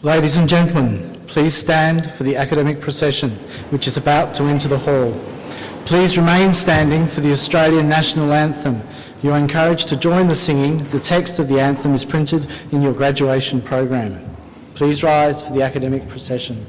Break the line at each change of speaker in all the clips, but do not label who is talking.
Ladies and gentlemen, please stand for the academic procession, which is about to enter the hall. Please remain standing for the Australian National Anthem. You are encouraged to join the singing. The text of the anthem is printed in your graduation program. Please rise for the academic procession.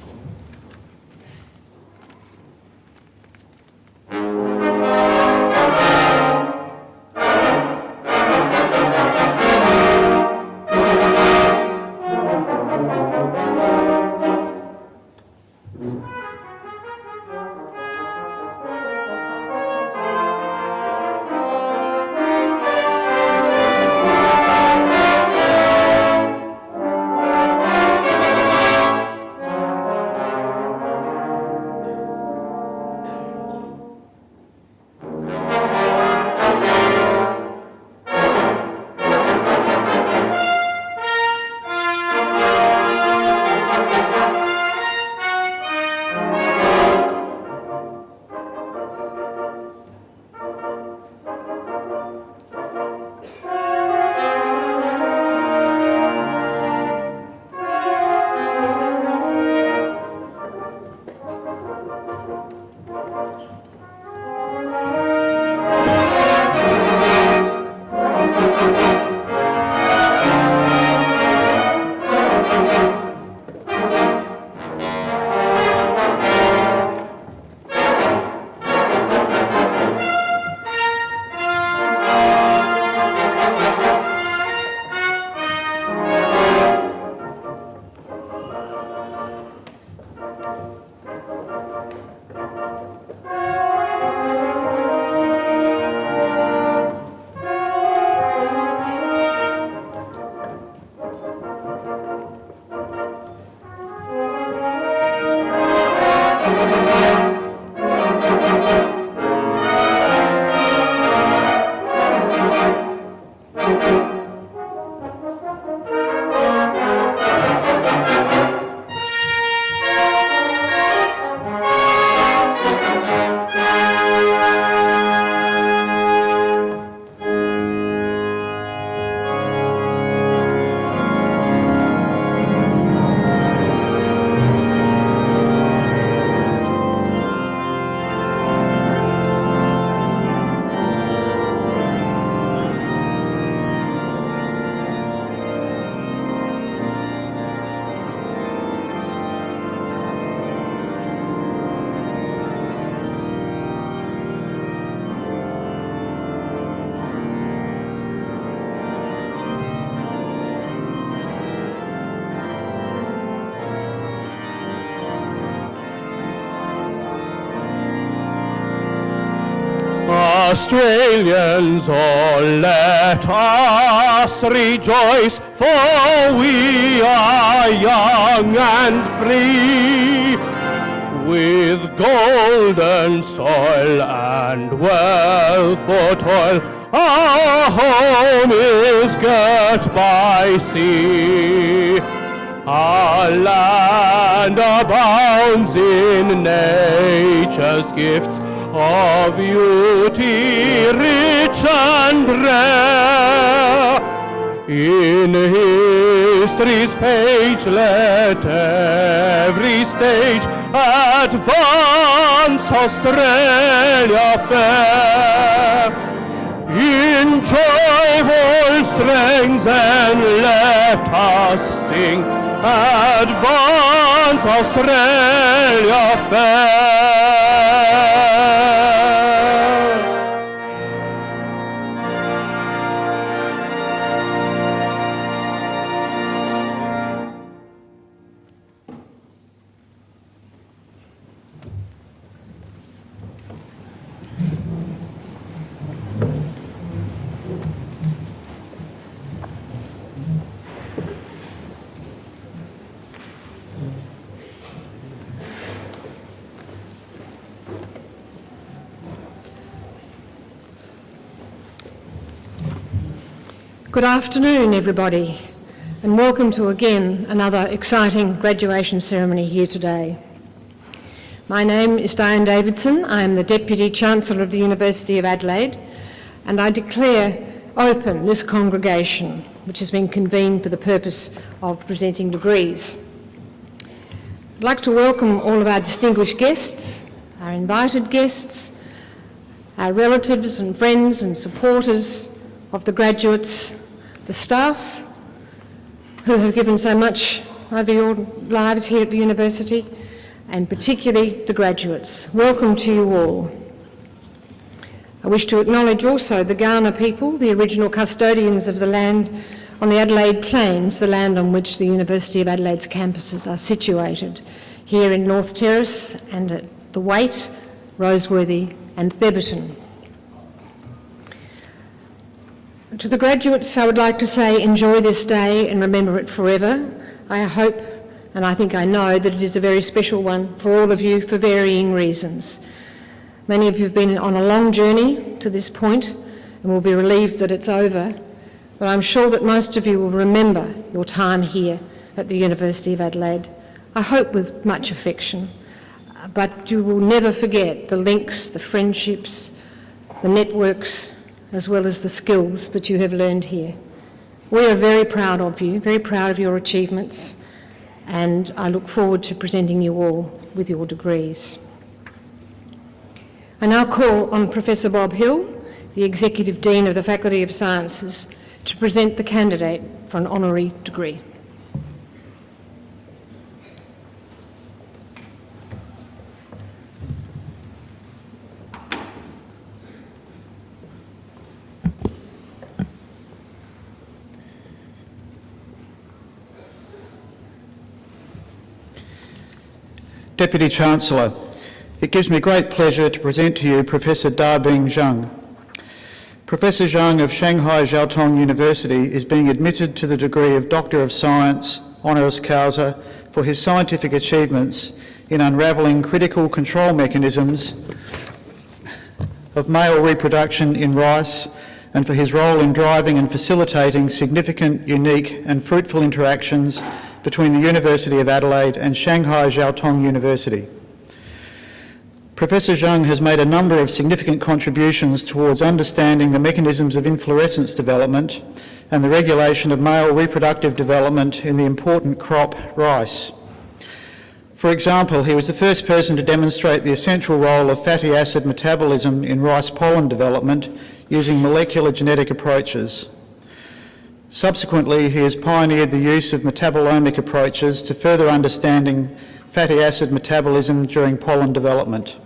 Australians, all let us rejoice, for we are young and free. With golden soil and wealth for toil, our home is girt by sea. Our land abounds in nature's gifts, of beauty rich and rare. In history's page let every stage advance Australia fair. In joyful strains and let us sing, advance Australia fair.
Good afternoon, everybody, and welcome to again another exciting graduation ceremony here today. My name is Diane Davidson. I am the Deputy Chancellor of the University of Adelaide, and I declare open this congregation, which has been convened for the purpose of presenting degrees. I'd like to welcome all of our distinguished guests, our invited guests, our relatives and friends and supporters of the graduates, the staff who have given so much over your lives here at the university, and particularly the graduates. Welcome to you all. I wish to acknowledge also the Kaurna people, the original custodians of the land on the Adelaide Plains, the land on which the University of Adelaide's campuses are situated, here in North Terrace and at the Waite, Roseworthy and Theberton. To the graduates, I would like to say enjoy this day and remember it forever. I hope, and I think I know, that it is a very special one for all of you for varying reasons. Many of you have been on a long journey to this point and will be relieved that it's over, but I'm sure that most of you will remember your time here at the University of Adelaide, I hope with much affection, but you will never forget the links, the friendships, the networks, as well as the skills that you have learned here. We are very proud of you, very proud of your achievements, and I look forward to presenting you all with your degrees. I now call on Professor Bob Hill, the Executive Dean of the Faculty of Sciences, to present the candidate for an honorary degree.
Deputy Chancellor, it gives me great pleasure to present to you Professor Dabing Zhang. Professor Zhang of Shanghai Jiaotong University is being admitted to the degree of Doctor of Science, honoris causa, for his scientific achievements in unravelling critical control mechanisms of male reproduction in rice, and for his role in driving and facilitating significant, unique and fruitful interactions between the University of Adelaide and Shanghai Jiaotong University. Professor Zhang has made a number of significant contributions towards understanding the mechanisms of inflorescence development and the regulation of male reproductive development in the important crop rice. For example, he was the first person to demonstrate the essential role of fatty acid metabolism in rice pollen development using molecular genetic approaches. Subsequently, he has pioneered the use of metabolomic approaches to further understanding fatty acid metabolism during pollen development.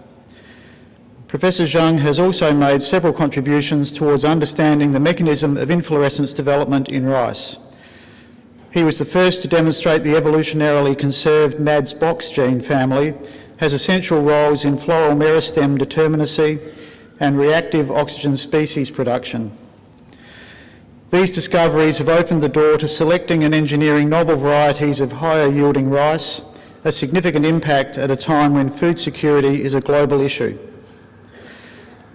Professor Zhang has also made several contributions towards understanding the mechanism of inflorescence development in rice. He was the first to demonstrate the evolutionarily conserved MADS box gene family has essential roles in floral meristem determinacy and reactive oxygen species production. These discoveries have opened the door to selecting and engineering novel varieties of higher yielding rice, a significant impact at a time when food security is a global issue.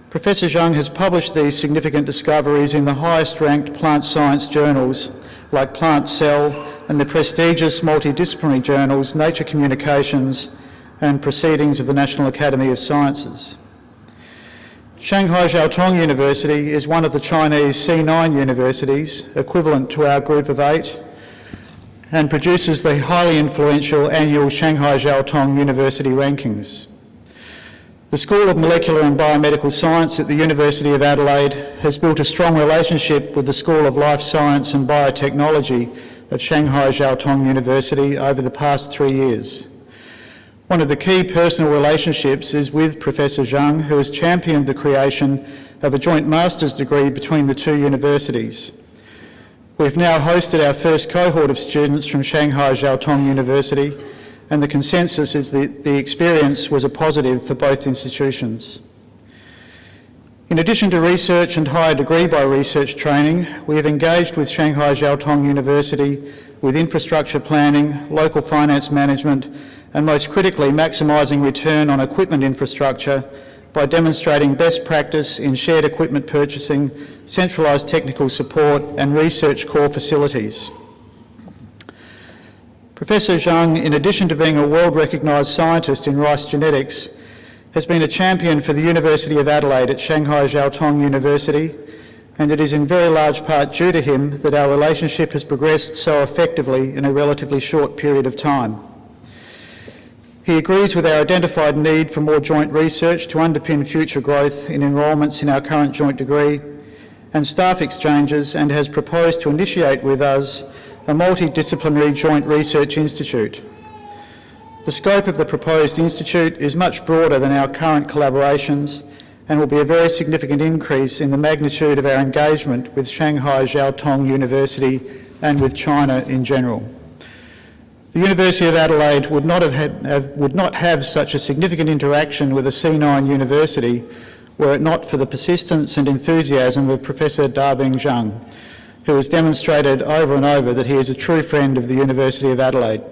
Professor Zhang has published these significant discoveries in the highest ranked plant science journals like Plant Cell and the prestigious multidisciplinary journals Nature Communications and Proceedings of the National Academy of Sciences. Shanghai Jiaotong University is one of the Chinese C9 universities, equivalent to our group of 8, and produces the highly influential annual Shanghai Jiaotong University rankings. The School of Molecular and Biomedical Science at the University of Adelaide has built a strong relationship with the School of Life Science and Biotechnology of Shanghai Jiaotong University over the past 3 years. One of the key personal relationships is with Professor Zhang, who has championed the creation of a joint master's degree between the two universities. We've now hosted our first cohort of students from Shanghai Jiaotong University, and the consensus is that the experience was a positive for both institutions. In addition to research and higher degree by research training, we have engaged with Shanghai Jiaotong University with infrastructure planning, local finance management, and most critically, maximising return on equipment infrastructure by demonstrating best practice in shared equipment purchasing, centralised technical support and research core facilities. Professor Zhang, in addition to being a world-recognised scientist in rice genetics, has been a champion for the University of Adelaide at Shanghai Jiaotong University, and it is in very large part due to him that our relationship has progressed so effectively in a relatively short period of time. He agrees with our identified need for more joint research to underpin future growth in enrolments in our current joint degree and staff exchanges, and has proposed to initiate with us a multidisciplinary joint research institute. The scope of the proposed institute is much broader than our current collaborations and will be a very significant increase in the magnitude of our engagement with Shanghai Jiaotong University and with China in general. The University of Adelaide would not have such a significant interaction with a C9 university were it not for the persistence and enthusiasm of Professor Dabing Zhang, who has demonstrated over and over that he is a true friend of the University of Adelaide.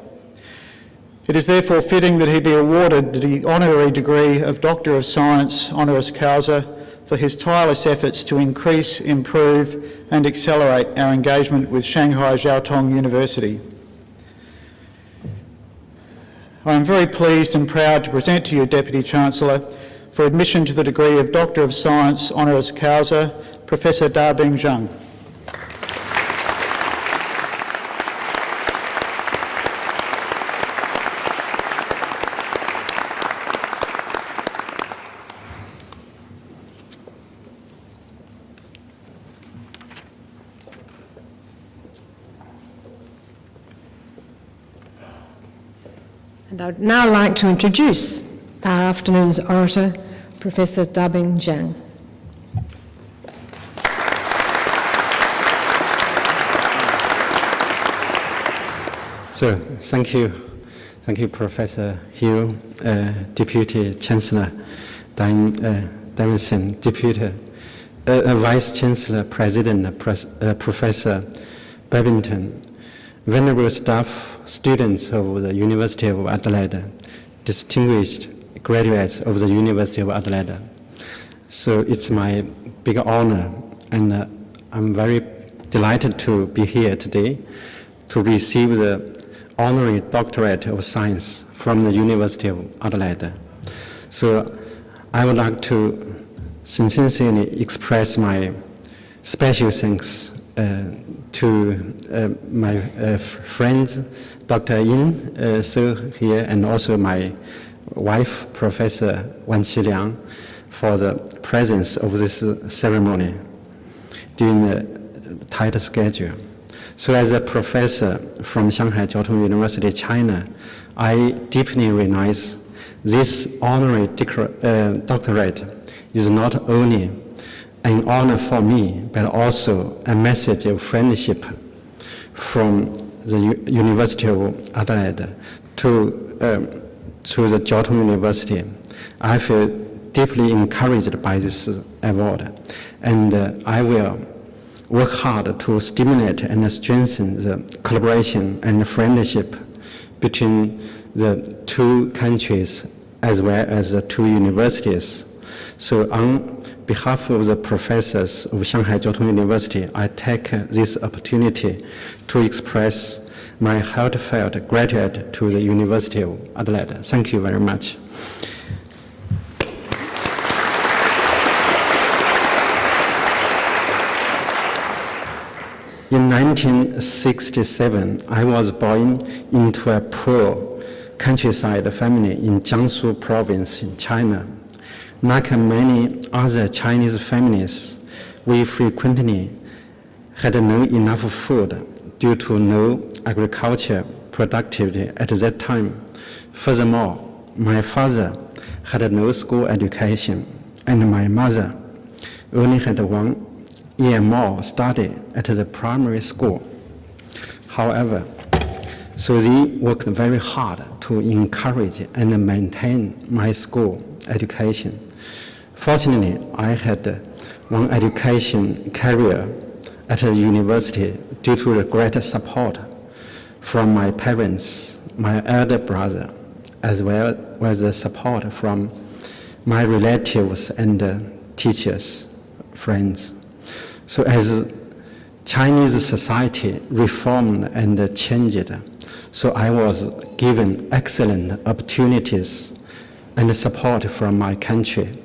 It is therefore fitting that he be awarded the honorary degree of Doctor of Science honoris causa for his tireless efforts to increase, improve and accelerate our engagement with Shanghai Jiaotong University. I am very pleased and proud to present to you, Deputy Chancellor, for admission to the degree of Doctor of Science honoris causa, Professor Dabing Zhang.
And I would now like to introduce our afternoon's orator, Professor Dabing Zhang.
So, thank you, Professor Hill, Deputy Chancellor Davidson, Deputy Vice Chancellor President Professor Babington, venerable staff, students of the University of Adelaide, distinguished graduates of the University of Adelaide. So it's my big honor, and I'm very delighted to be here today to receive the Honorary Doctorate of Science from the University of Adelaide. So I would like to sincerely express my special thanks to my friends, Dr. Yin, so here, and also my wife, Professor Wan Qiliang, for the presence of this ceremony during the tight schedule. So as a professor from Shanghai Jiaotong University, China, I deeply realize this honorary doctorate is not only an honor for me, but also a message of friendship from the University of Adelaide to the Jiaotong University. I feel deeply encouraged by this award, and I will work hard to stimulate and strengthen the collaboration and friendship between the two countries as well as the two universities. So on behalf of the professors of Shanghai Jiaotong University, I take this opportunity to express my heartfelt gratitude to the University of Adelaide. Thank you very much. In 1967, I was born into a poor countryside family in Jiangsu province in China. Like many other Chinese families, we frequently had no enough food due to no agriculture productivity at that time. Furthermore, my father had no school education, and my mother only had 1 year more study at the primary school. However, so they worked very hard to encourage and maintain my school education. Fortunately, I had one education career at the university due to the great support from my parents, my elder brother, as well as the support from my relatives and teachers, friends. So as Chinese society reformed and changed, so I was given excellent opportunities and support from my country.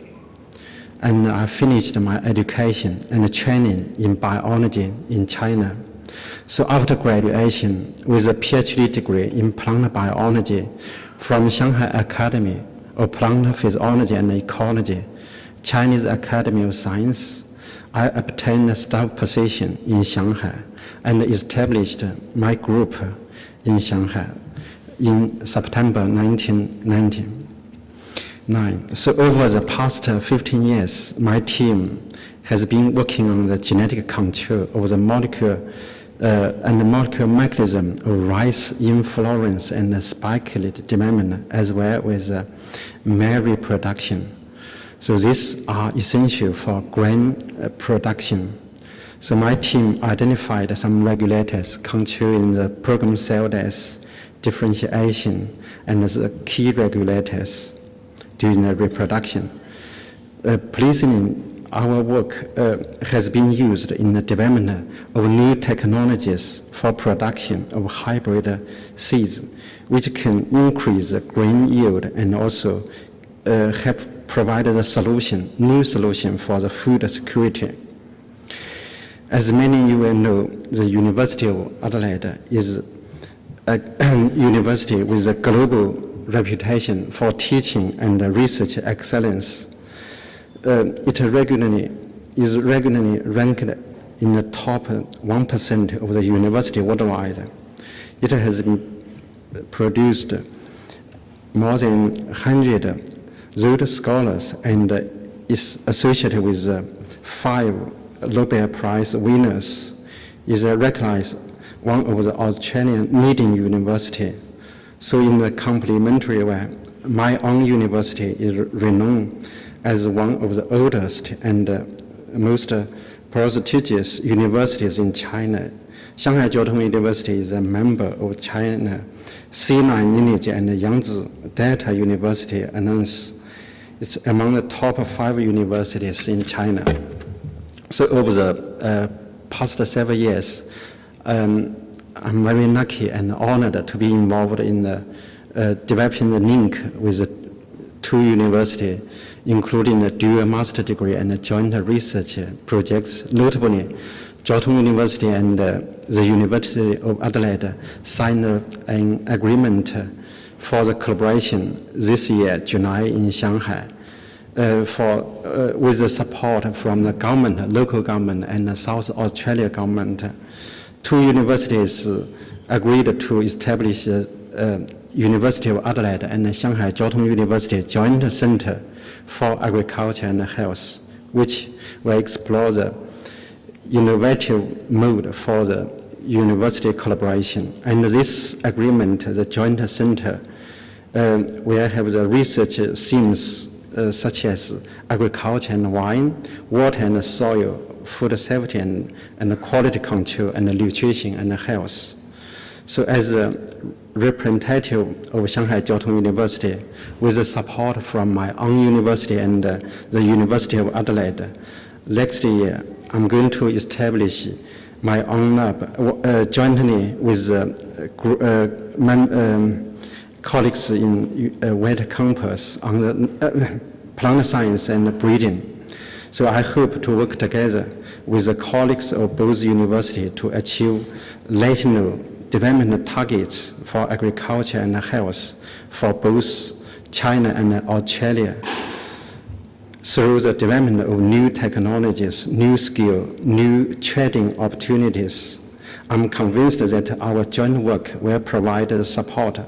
And I finished my education and training in biology in China. So after graduation with a PhD degree in plant biology, from Shanghai Academy of Plant Physiology and Ecology, Chinese Academy of Science, I obtained a staff position in Shanghai and established my group in Shanghai in September 1999. So over the past 15 years, my team has been working on the genetic control of the molecule and the molecular mechanism of rise, inflorescence, and spiculate development, as well as male reproduction. So these are essential for grain production. So my team identified some regulators controlling the programmed cell death, differentiation, and the key regulators during the reproduction. Pleasingly, our work has been used in the development of new technologies for production of hybrid seeds, which can increase the grain yield and also help provide the new solution for the food security. As many of you will know, the University of Adelaide is a university with a global reputation for teaching and research excellence. It is regularly ranked in the top 1% of the university worldwide. It has been produced more than 100 Rhodes Scholars and is associated with 5 Nobel Prize winners. Is recognized one of the Australian leading university. So in a complementary way, my own university is renowned as one of the oldest and most prestigious universities in China. Shanghai Jiaotong University is a member of China C9 lineage and Yangtze Delta University announced it's among the top 5 universities in China. So over the past 7 years, I'm very lucky and honored to be involved in developing the link with the 2 universities, including the dual master degree and the joint research projects. Notably, Jiaotong University and the University of Adelaide signed an agreement for the collaboration this year, July, in Shanghai, with the support from the government, local government, and the South Australia government. 2 universities agreed to establish University of Adelaide and the Shanghai Jiaotong University Joint Center for Agriculture and Health, which will explore the innovative mode for the university collaboration. And this agreement, the Joint Center, will have the research themes such as agriculture and wine, water and soil, food safety and quality control, and nutrition and health. So as a representative of Shanghai Jiaotong University, with the support from my own university and the University of Adelaide, next year I'm going to establish my own lab jointly with colleagues in Wet Campus on the plant science and breeding. So I hope to work together with the colleagues of both universities to achieve national development targets for agriculture and health for both China and Australia through the development of new technologies, new skills, new trading opportunities. I'm convinced that our joint work will provide the support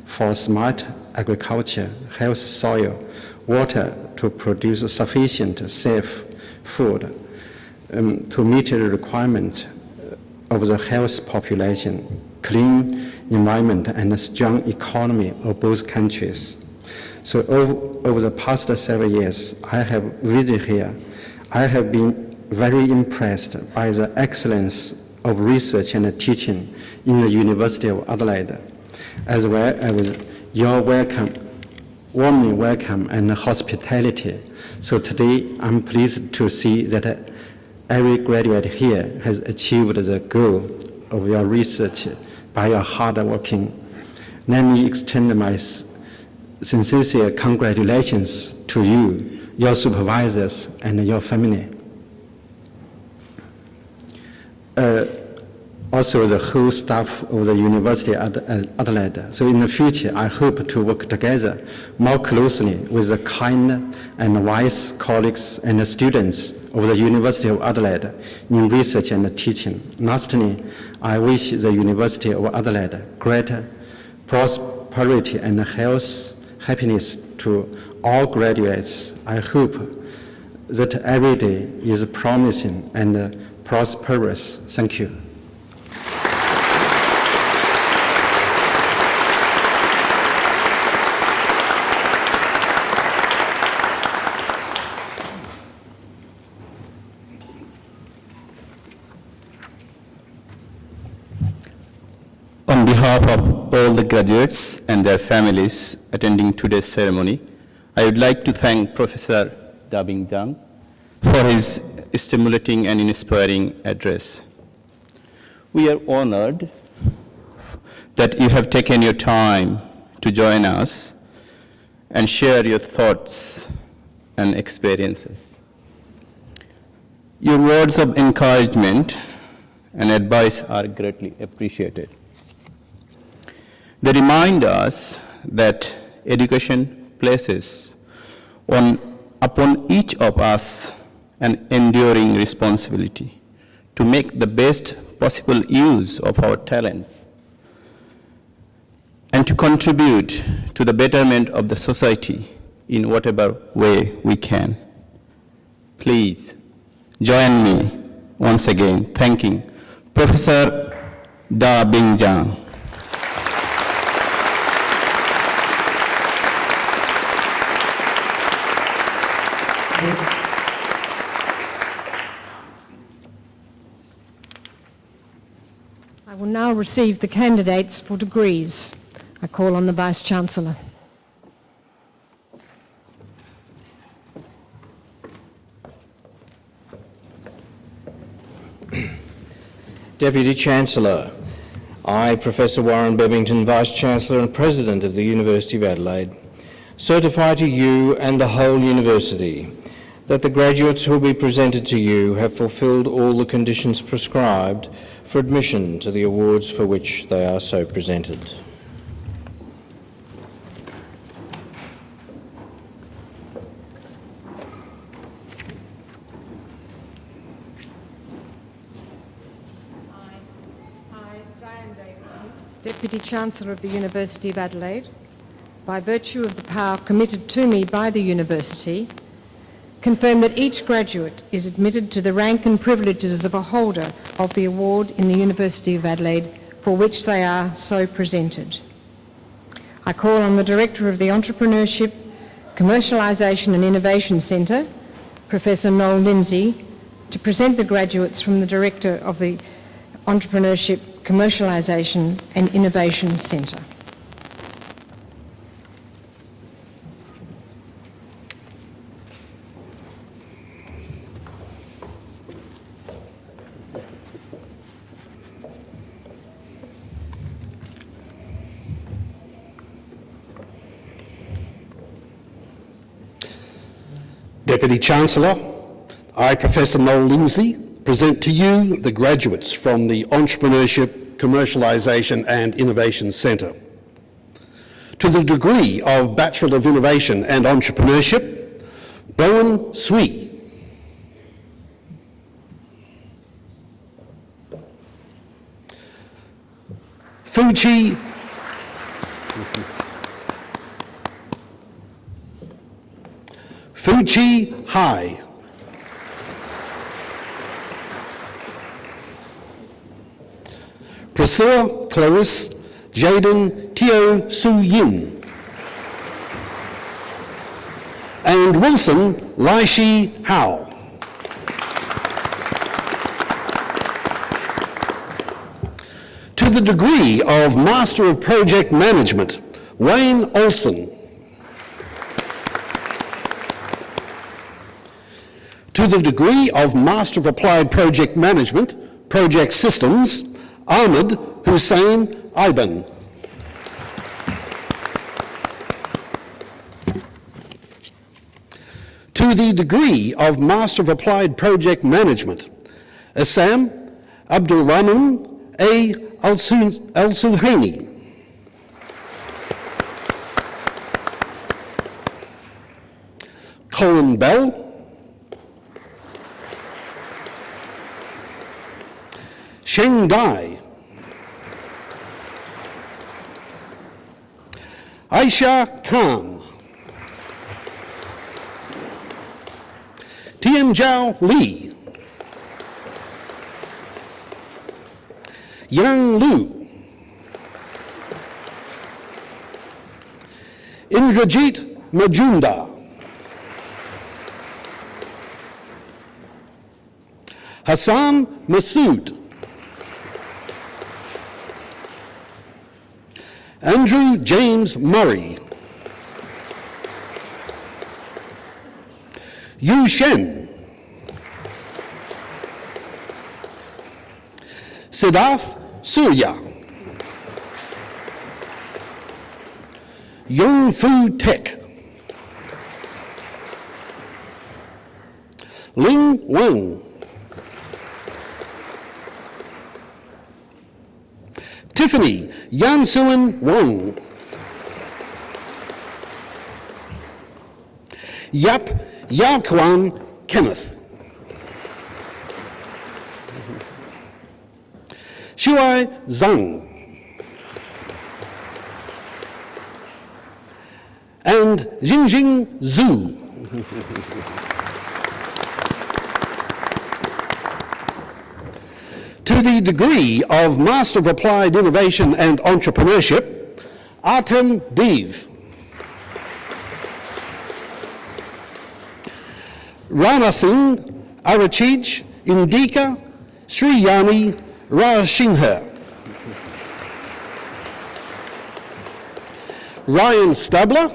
for smart agriculture, health soil, water to produce sufficient, safe food to meet the requirement of the health population, clean environment, and a strong economy of both countries. So over the past 7 years, I have visited here. I have been very impressed by the excellence of research and teaching in the University of Adelaide, as well as your warm welcome and hospitality. So today, I'm pleased to see that every graduate here has achieved the goal of your research by your hard working. Let me extend my sincere congratulations to you, your supervisors, and your family. also the whole staff of the University of Adelaide. So in the future, I hope to work together more closely with the kind and wise colleagues and students of the University of Adelaide in research and teaching. Lastly, I wish the University of Adelaide greater prosperity and happiness to all graduates. I hope that every day is promising and prosperous. Thank you.
On behalf of all the graduates and their families attending today's ceremony, I would like to thank Professor Da-Bing Zhang for his stimulating and inspiring address. We are honored that you have taken your time to join us and share your thoughts and experiences. Your words of encouragement and advice are greatly appreciated. They remind us that education places upon each of us an enduring responsibility to make the best possible use of our talents and to contribute to the betterment of the society in whatever way we can. Please join me once again thanking Professor Da-Bing Zhang.
I will now receive the candidates for degrees. I call on the Vice-Chancellor.
Deputy Chancellor, I, Professor Warren Bebbington, Vice-Chancellor and President of the University of Adelaide, certify to you and the whole University that the graduates who will be presented to you have fulfilled all the conditions prescribed for admission to the awards for which they are so presented.
I, Diane Davidson, Deputy Chancellor of the University of Adelaide, by virtue of the power committed to me by the University, confirm that each graduate is admitted to the rank and privileges of a holder of the award in the University of Adelaide for which they are so presented. I call on the Director of the Entrepreneurship, Commercialisation and Innovation Centre, Professor Noel Lindsay, to present the graduates from the Director of the Entrepreneurship, Commercialisation and Innovation Centre.
Deputy Chancellor, I, Professor Noel Lindsay, present to you the graduates from the Entrepreneurship, Commercialisation and Innovation Centre. To the degree of Bachelor of Innovation and Entrepreneurship, Bowen Swee. Fuji Hai. Priscilla Clarice Jaden Teo Su Yin. And Wilson Lai-Shi Hao. To the degree of Master of Project Management, Wayne Olson. To the degree of Master of Applied Project Management, Project Systems, Ahmed Hussein Iban. To the degree of Master of Applied Project Management, Assam Abdul Rahman A. Al-Suhaini, Colin Bell, Sheng Dai, Aisha Khan, Tianjiao Li, Yang Lu, Indrajit Majumdar, Hassan Masood, Andrew James Murray, Yu Shen, Siddharth Surya, Yong Fu Tek, Ling Wang, Tiffany Yansuan Wang, Yap Yaquan Kenneth, Shuai Zhang, and Jingjing Zhu. To the degree of Master of Applied Innovation and Entrepreneurship, Artem Dev, Rana Singh Arachij Indika Sriyani Rajsingha, Ryan Stabler,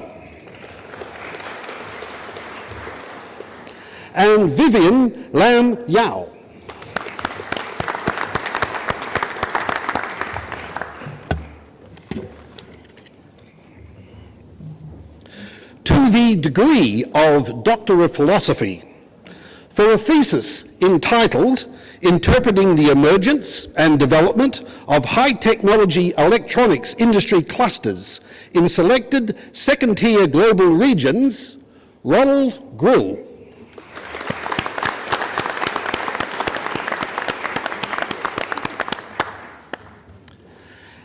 and Vivian Lam Yao. To the degree of Doctor of Philosophy, for a thesis entitled Interpreting the Emergence and Development of High Technology Electronics Industry Clusters in Selected Second-Tier Global Regions, Ronald Grill.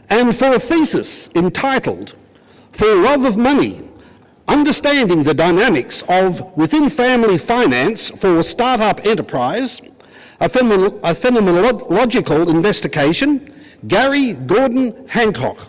And for a thesis entitled For Love of Money, Understanding the Dynamics of Within-Family Finance for Startup Enterprise, a phenomenological investigation, Gary Gordon Hancock.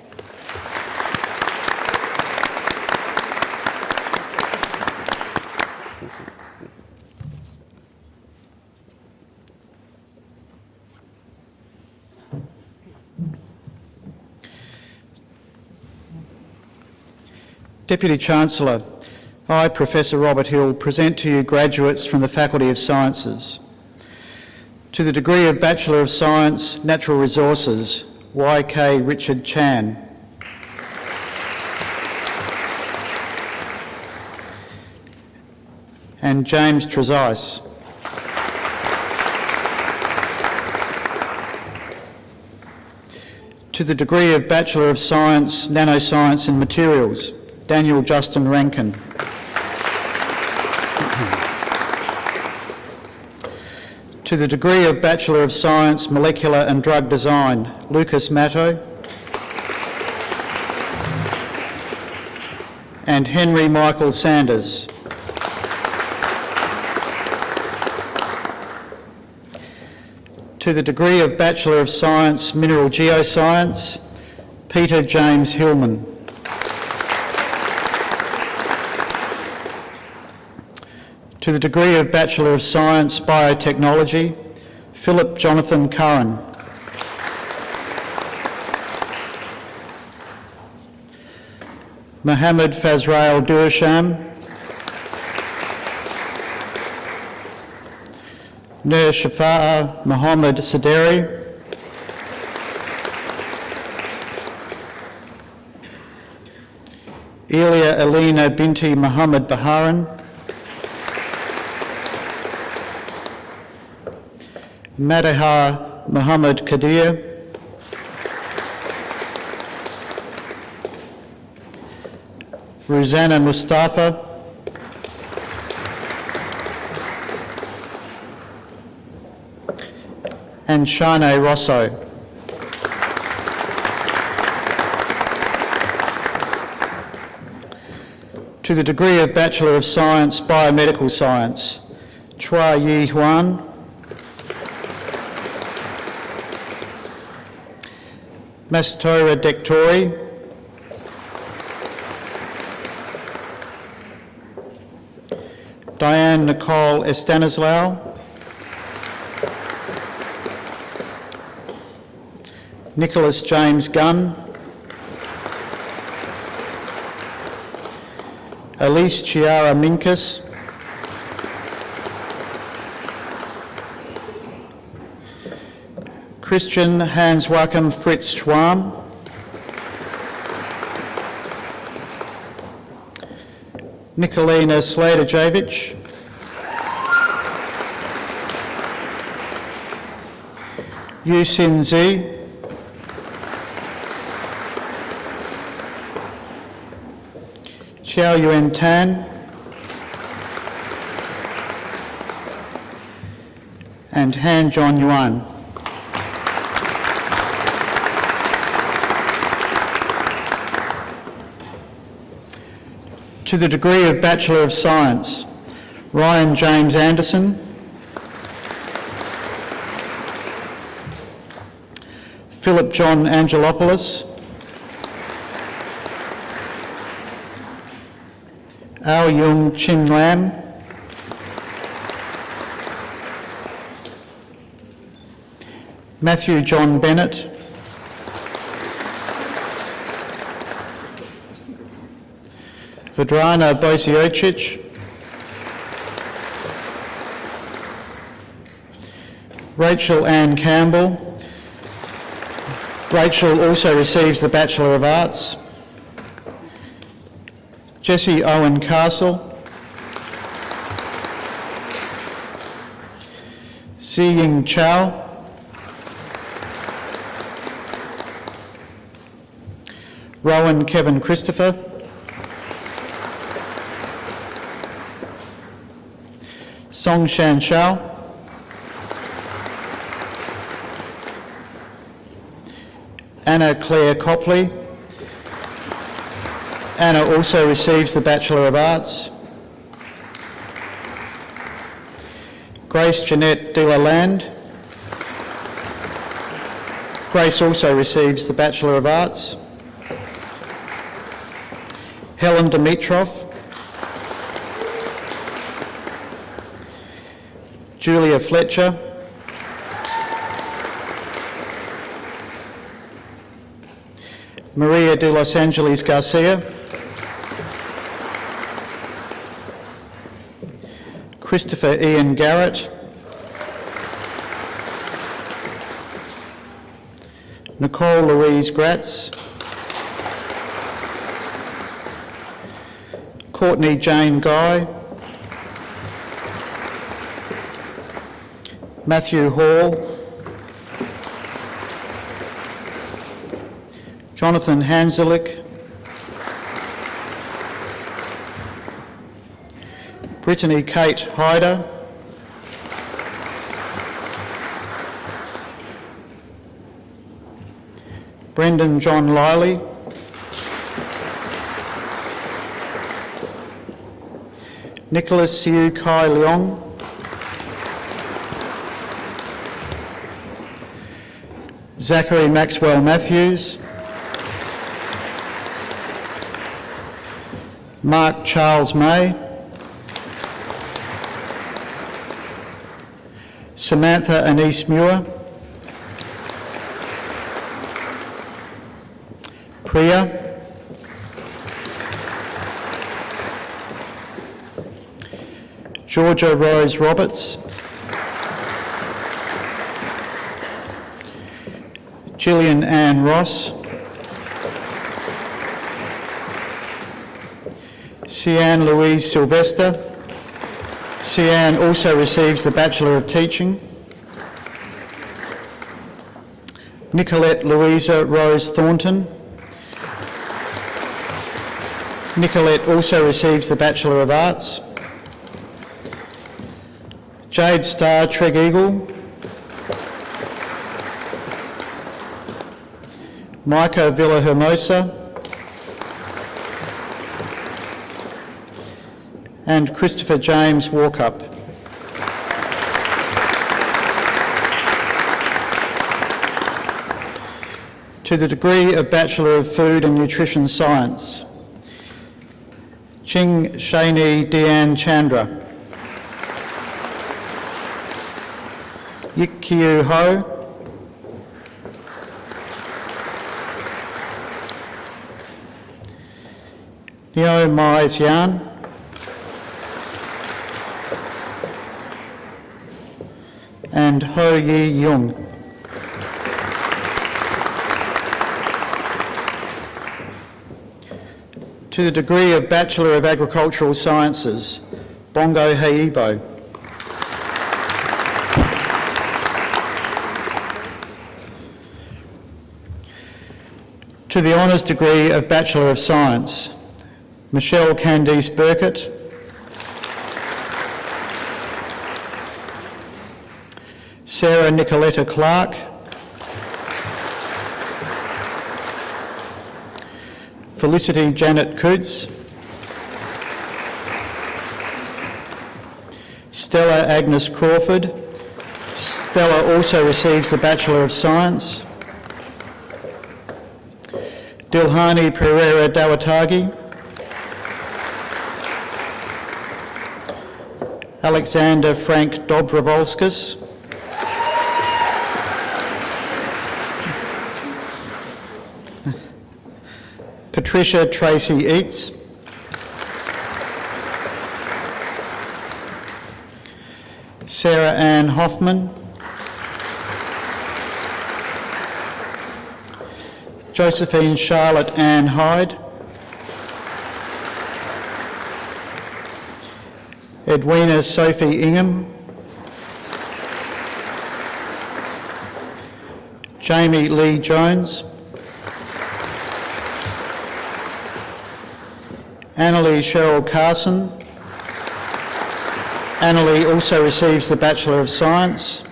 Deputy Chancellor, I, Professor Robert Hill, present to you graduates from the Faculty of Sciences. To the degree of Bachelor of Science, Natural Resources, Y.K. Richard Chan. And James Trezise. To the degree of Bachelor of Science, Nanoscience and Materials, Daniel Justin Rankin. To the degree of Bachelor of Science, Molecular and Drug Design, Lucas Matto. And Henry Michael Sanders. To the degree of Bachelor of Science, Mineral Geoscience, Peter James Hillman. To the degree of Bachelor of Science, Biotechnology, Philip Jonathan Curran. Mohammed Fazrail Durasham. Nur Shafa'a Mohammed Saderi. Elia Alina binti Muhammad Baharan. Madaha Muhammad Kadir. Rosanna Mustafa, and Shane Rosso. To the degree of Bachelor of Science, Biomedical Science, Chua Yi Huan, Mastora Dektori, Diane Nicole Estanislao, Nicholas James Gunn, Elise Chiara Minkus, Christian Hans Joachim Fritz Schwarm, Nikolina Sladejevic, Yu Sin Zi, Xiao Yuan Tan, and Han John Yuan. To the degree of Bachelor of Science, Ryan James Anderson, Philip John Angelopoulos, Ao Yung Chin Lam, Matthew John Bennett, Vedrana Bosiocic, Rachel Ann Campbell. Rachel also receives the Bachelor of Arts. Jesse Owen Castle, Si-Ying Chow, Rowan Kevin Christopher, Song Shan Shao, Anna Claire Copley. Anna also receives the Bachelor of Arts. Grace Jeanette de la Land. Grace also receives the Bachelor of Arts. Helen Dimitrov. Julia Fletcher. Maria de Los Angeles Garcia. Christopher Ian Garrett. Nicole Louise Gratz. Courtney Jane Guy. Matthew Hall. Jonathan Hanzelik. Brittany Kate Hyder. Brendan John Liley. Nicholas Siu Kai Leong. Zachary Maxwell Matthews. Mark Charles May. Samantha Anise Muir. Priya. Georgia Rose Roberts. Gillian Ann Ross. Sian Louise Sylvester. Sian also receives the Bachelor of Teaching. Nicolette Louisa Rose Thornton. Nicolette also receives the Bachelor of Arts. Jade Star Tregeagle. Micah Villahermosa. And Christopher James Walkup. To the degree of Bachelor of Food and Nutrition Science, Ching Shaini Dian Chandra. Yik Kiu Ho. Neo Mai Tian. And Ho Yi Yung. To the degree of Bachelor of Agricultural Sciences, Bongo Heibo. To the honours degree of Bachelor of Science, Michelle Candice Burkett. Sarah Nicoletta Clark. Felicity Janet Coots. Stella Agnes Crawford. Stella also receives the Bachelor of Science. Dilhani Pereira Dawatagi. Alexander Frank Dobrovolskis. Patricia Tracy Eates. Sarah Ann Hoffman. Josephine Charlotte Ann Hyde. Edwina Sophie Ingham. Jamie Lee Jones. Annalie Cheryl Carson. Annalie also receives the Bachelor of Science.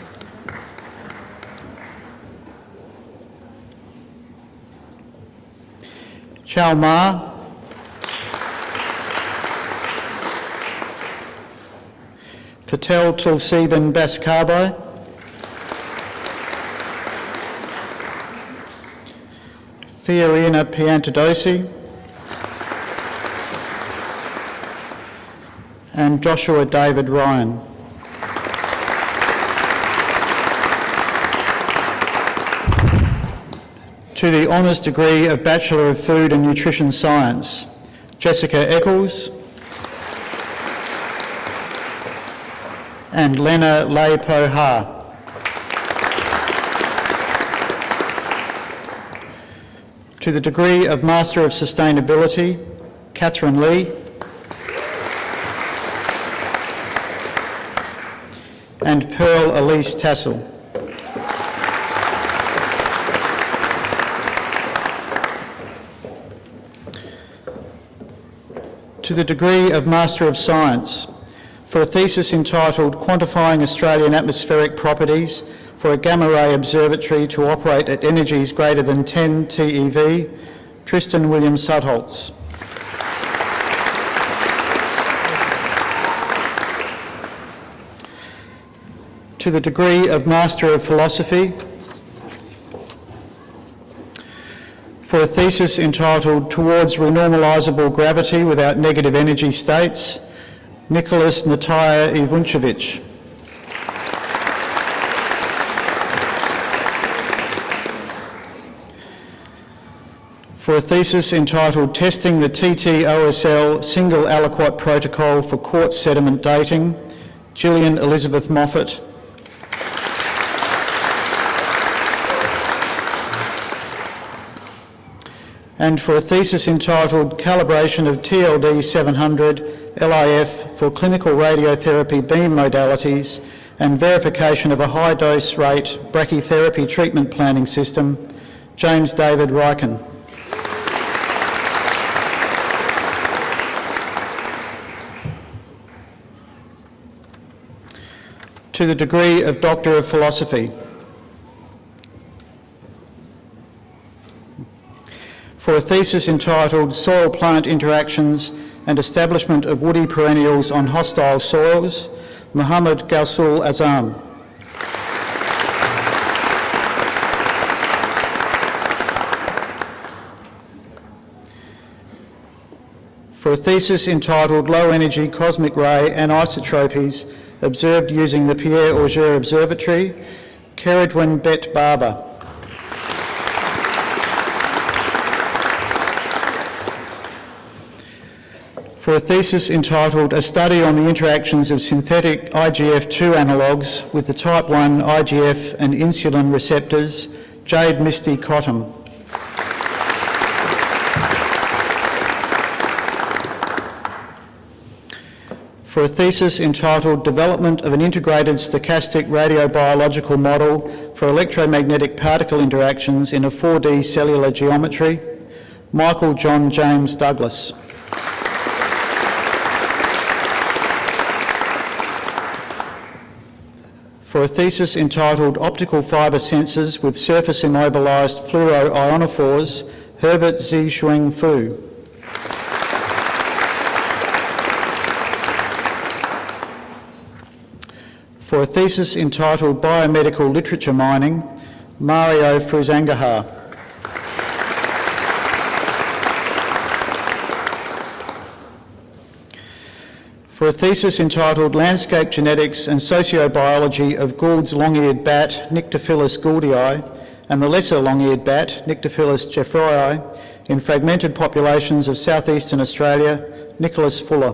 Chao Ma. Patel Tulsiban Baskarbai. Fiorina Piantadosi. And Joshua David Ryan. To the honours degree of Bachelor of Food and Nutrition Science, Jessica Eccles and Lena Leipo Ha. To the degree of Master of Sustainability, Catherine Lee and Pearl Elise Tassel. To the degree of Master of Science, for a thesis entitled Quantifying Australian Atmospheric Properties for a Gamma Ray Observatory to Operate at Energies Greater than 10 TeV, Tristan William Sudholtz. To the degree of Master of Philosophy, for a thesis entitled Towards Renormalisable Gravity Without Negative Energy States, Nicholas Nataya Ivunchevich. For a thesis entitled Testing the TTOSL Single Aliquot Protocol for Quartz Sediment Dating, Gillian Elizabeth Moffat. And for a thesis entitled Calibration of TLD 700 LIF for Clinical Radiotherapy Beam Modalities and Verification of a High Dose Rate Brachytherapy Treatment Planning System, James David Ryken. to the degree of Doctor of Philosophy. For a thesis entitled Soil-Plant Interactions and Establishment of Woody Perennials on Hostile Soils, Muhammad Gausul Azam. For a thesis entitled Low Energy Cosmic Ray Anisotropies Observed Using the Pierre Auger Observatory, Keridwen Bet Barber. For a thesis entitled A Study on the Interactions of Synthetic IGF-2 Analogues with the Type 1 IGF and Insulin Receptors, Jade Misty Cottam. For a thesis entitled Development of an Integrated Stochastic Radiobiological Model for Electromagnetic Particle Interactions in a 4D Cellular Geometry, Michael John James Douglas. For a thesis entitled Optical Fibre Sensors with Surface Immobilised Fluoroionophores, Herbert Z. Shuang Fu. For a thesis entitled Biomedical Literature Mining, Mario Fruzangahar. For a thesis entitled Landscape Genetics and Sociobiology of Gould's Long-Eared Bat, Nyctophilus gouldii, and the lesser long-eared bat, Nyctophilus jeffreyi, in fragmented populations of southeastern Australia, Nicholas Fuller.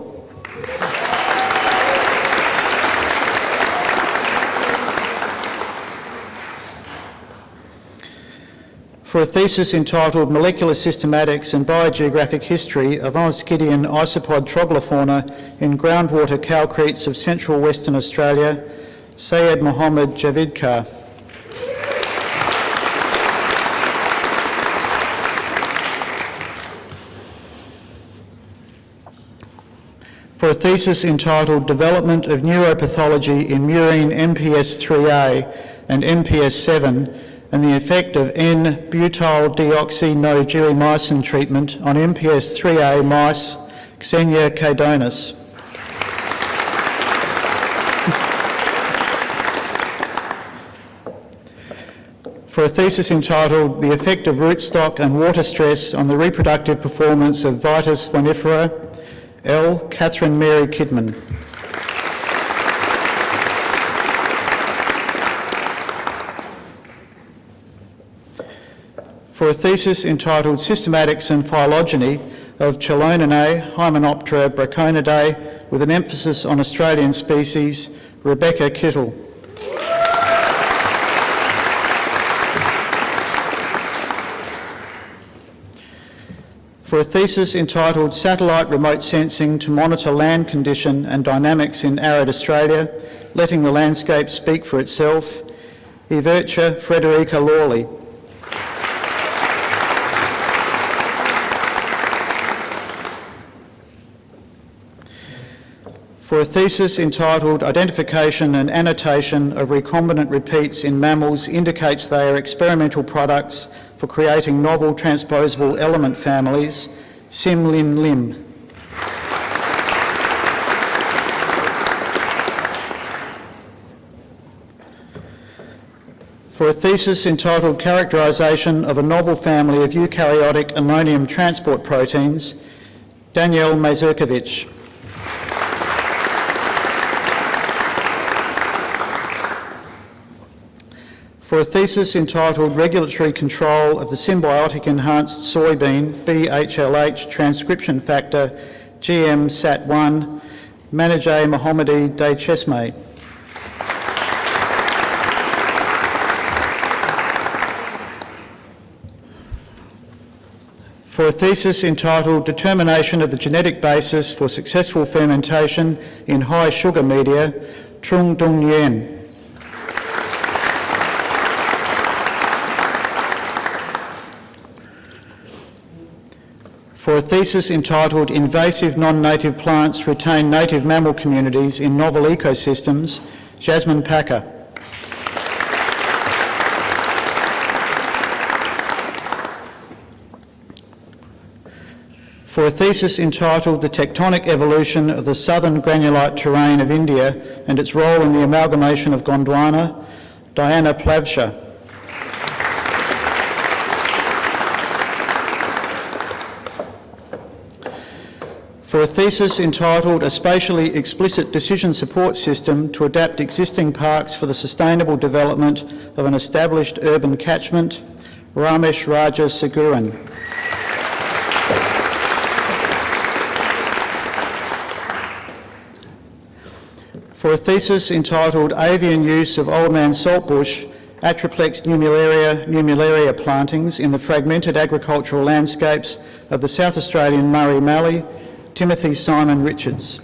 For a thesis entitled Molecular Systematics and Biogeographic History of Oniscidian Isopod troglofauna in Groundwater Calcretes of Central Western Australia, Sayed Mohammed Javidkar. For a thesis entitled Development of Neuropathology in Murine MPS 3A and MPS 7 and the effect of N-butyl-deoxynogeremycin treatment on MPS 3A mice, Xenia cadonis. For a thesis entitled The Effect of Rootstock and Water Stress on the Reproductive Performance of Vitis vinifera, L. Catherine Mary Kidman. For a thesis entitled Systematics and Phylogeny of Cheloninae, Hymenoptera braconidae, with an emphasis on Australian species, Rebecca Kittle. For a thesis entitled Satellite Remote Sensing to Monitor Land Condition and Dynamics in Arid Australia, Letting the Landscape Speak for Itself, Ivercha Frederica Lawley. For a thesis entitled Identification and Annotation of Recombinant Repeats in Mammals Indicates they are experimental products for creating novel transposable element families, Sim Lin Lim. For a thesis entitled Characterisation of a Novel Family of Eukaryotic Ammonium Transport Proteins, Danielle Mazurkiewicz. For a thesis entitled Regulatory Control of the Symbiotic Enhanced Soybean BHLH Transcription Factor GM-SAT1, Manajay Mohammadi Dechesme. For a thesis entitled Determination of the Genetic Basis for Successful Fermentation in High Sugar Media, Trung Dung Nguyen. For a thesis entitled Invasive Non-Native Plants Retain Native Mammal Communities in Novel Ecosystems, Jasmine Packer. For a thesis entitled The Tectonic Evolution of the Southern Granulite Terrain of India and its Role in the Amalgamation of Gondwana, Diana Plavsha. For a thesis entitled A Spatially Explicit Decision Support System to Adapt Existing Parks for the Sustainable Development of an Established Urban Catchment, Ramesh Raja Seguran. For a thesis entitled Avian Use of Old Man Saltbush, Atriplex numularia plantings in the Fragmented Agricultural Landscapes of the South Australian Murray Mallee, Timothy Simon Richards.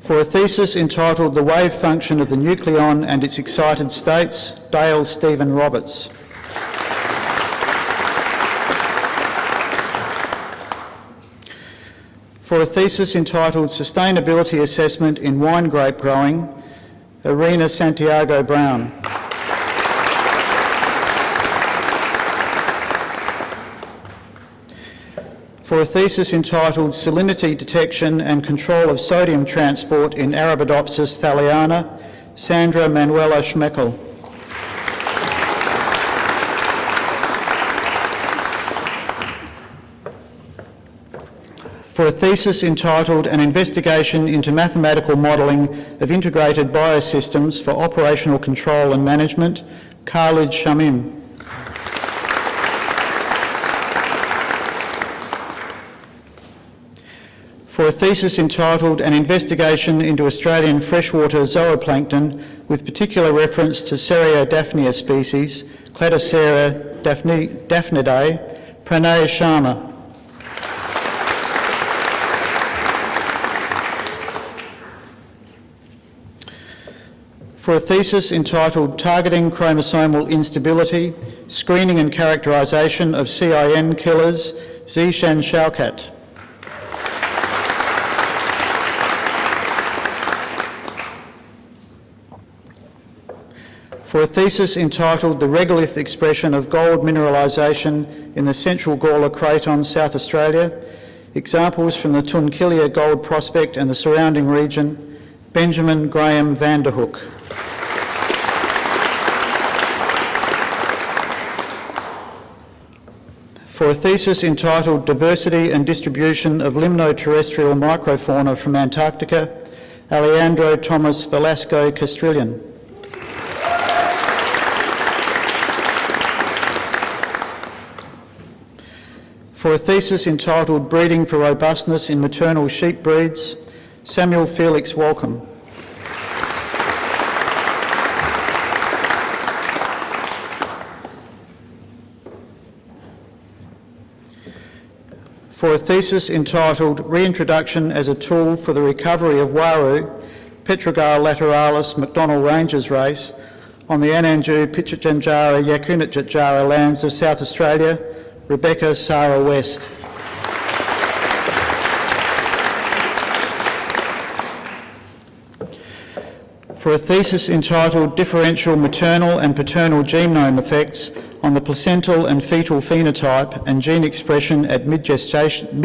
For a thesis entitled The Wave Function of the Nucleon and its Excited States, Dale Stephen Roberts. For a thesis entitled Sustainability Assessment in Wine Grape Growing, Irina Santiago Brown. For a thesis entitled Salinity Detection and Control of Sodium Transport in Arabidopsis thaliana, Sandra Manuela Schmeckel. For a thesis entitled An Investigation into Mathematical Modelling of Integrated Biosystems for Operational Control and Management, Khalid Shamim. For a thesis entitled An Investigation into Australian Freshwater Zooplankton with particular reference to Cereodaphnia species, Cladocera daphnidae, Pranay Sharma. For a thesis entitled Targeting Chromosomal Instability, Screening and Characterisation of CIN Killers, Zishan Shaukat. For a thesis entitled The Regolith Expression of Gold Mineralisation in the Central Gawler Craton, South Australia, Examples from the Tunkilia Gold Prospect and the surrounding region, Benjamin Graham Vanderhook. For a thesis entitled Diversity and Distribution of Limno-Terrestrial Microfauna from Antarctica, Alejandro Thomas Velasco Castrillion. For a thesis entitled Breeding for Robustness in Maternal Sheep Breeds, Samuel Felix Walcombe. For a thesis entitled Reintroduction as a Tool for the Recovery of Waru, Petrogal lateralis McDonnell Rangers race on the Ananju Pitjantjatjara Yakunatjatjara lands of South Australia, Rebecca Sarah West. For a thesis entitled Differential Maternal and Paternal Genome Effects on the Placental and Fetal Phenotype and Gene Expression at Mid-Gestation,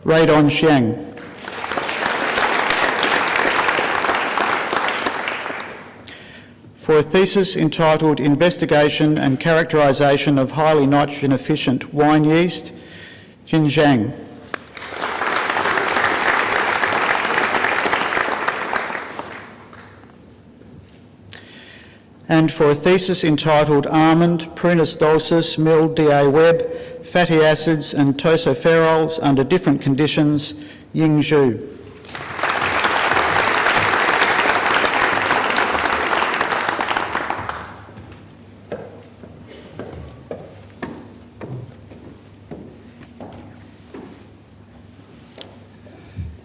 Raydon Xiang. For a thesis entitled Investigation and Characterisation of Highly Nitrogen Efficient Wine Yeast, Jin Zhang. And for a thesis entitled Almond, Prunus dulcis, Mill, D.A. Webb, Fatty Acids and Tocopherols under Different Conditions, Ying Zhu.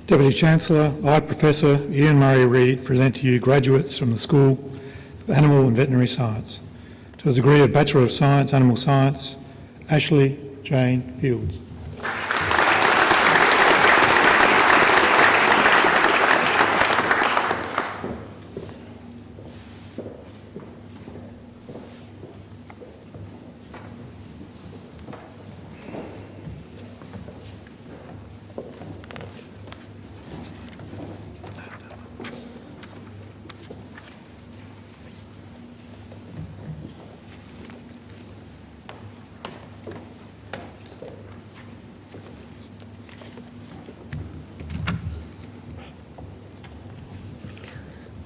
Deputy Chancellor, I, Professor Ian Murray Reid, present to you graduates from the School of Animal and Veterinary Science. To the degree of Bachelor of Science, Animal Science, Ashley Jane Fields.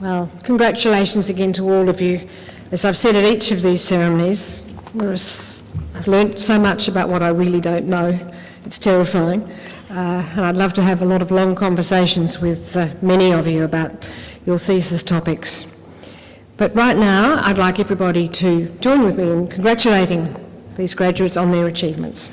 Well, congratulations again to all of you. As I've said at each of these ceremonies, I've learnt so much about what I really don't know. It's terrifying. And I'd love to have a lot of long conversations with many of you about your thesis topics. But right now, I'd like everybody to join with me in congratulating these graduates on their achievements.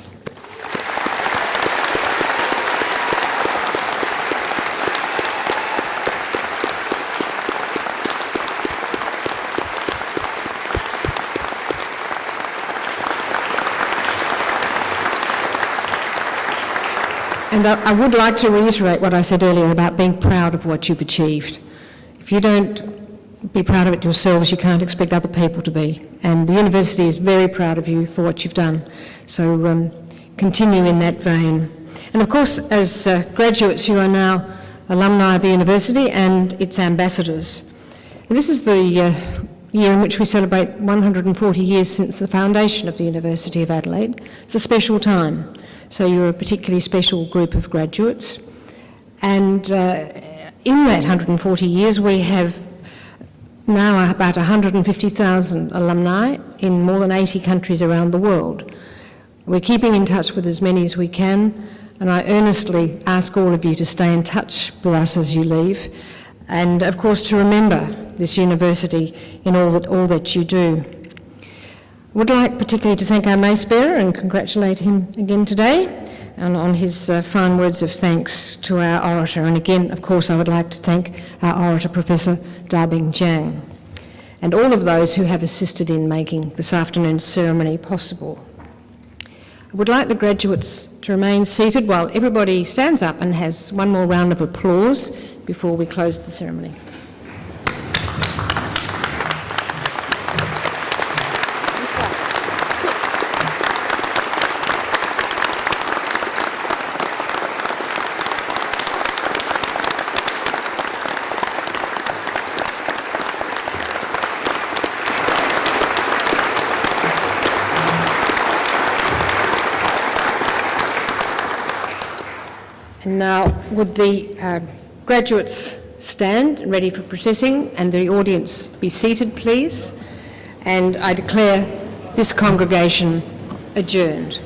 And I would like to reiterate what I said earlier about being proud of what you've achieved. If you don't be proud of it yourselves, you can't expect other people to be. And the university is very proud of you for what you've done. So continue in that vein. And of course, as graduates, you are now alumni of the university and its ambassadors. And this is the year in which we celebrate 140 years since the foundation of the University of Adelaide. It's a special time. So you're a particularly special group of graduates. And in that 140 years, we have now about 150,000 alumni in more than 80 countries around the world. We're keeping in touch with as many as we can, and I earnestly ask all of you to stay in touch with us as you leave, and of course to remember this university in all that you do. I would like particularly to thank our Mace Bearer and congratulate him again today and on his fine words of thanks to our Orator. And again, of course, I would like to thank our Orator, Professor Dabing Jiang, and all of those who have assisted in making this afternoon's ceremony possible. I would like the graduates to remain seated while everybody stands up and has one more round of applause before we close the ceremony. Now, would the graduates stand ready for processing and the audience be seated, please? And I declare this congregation adjourned.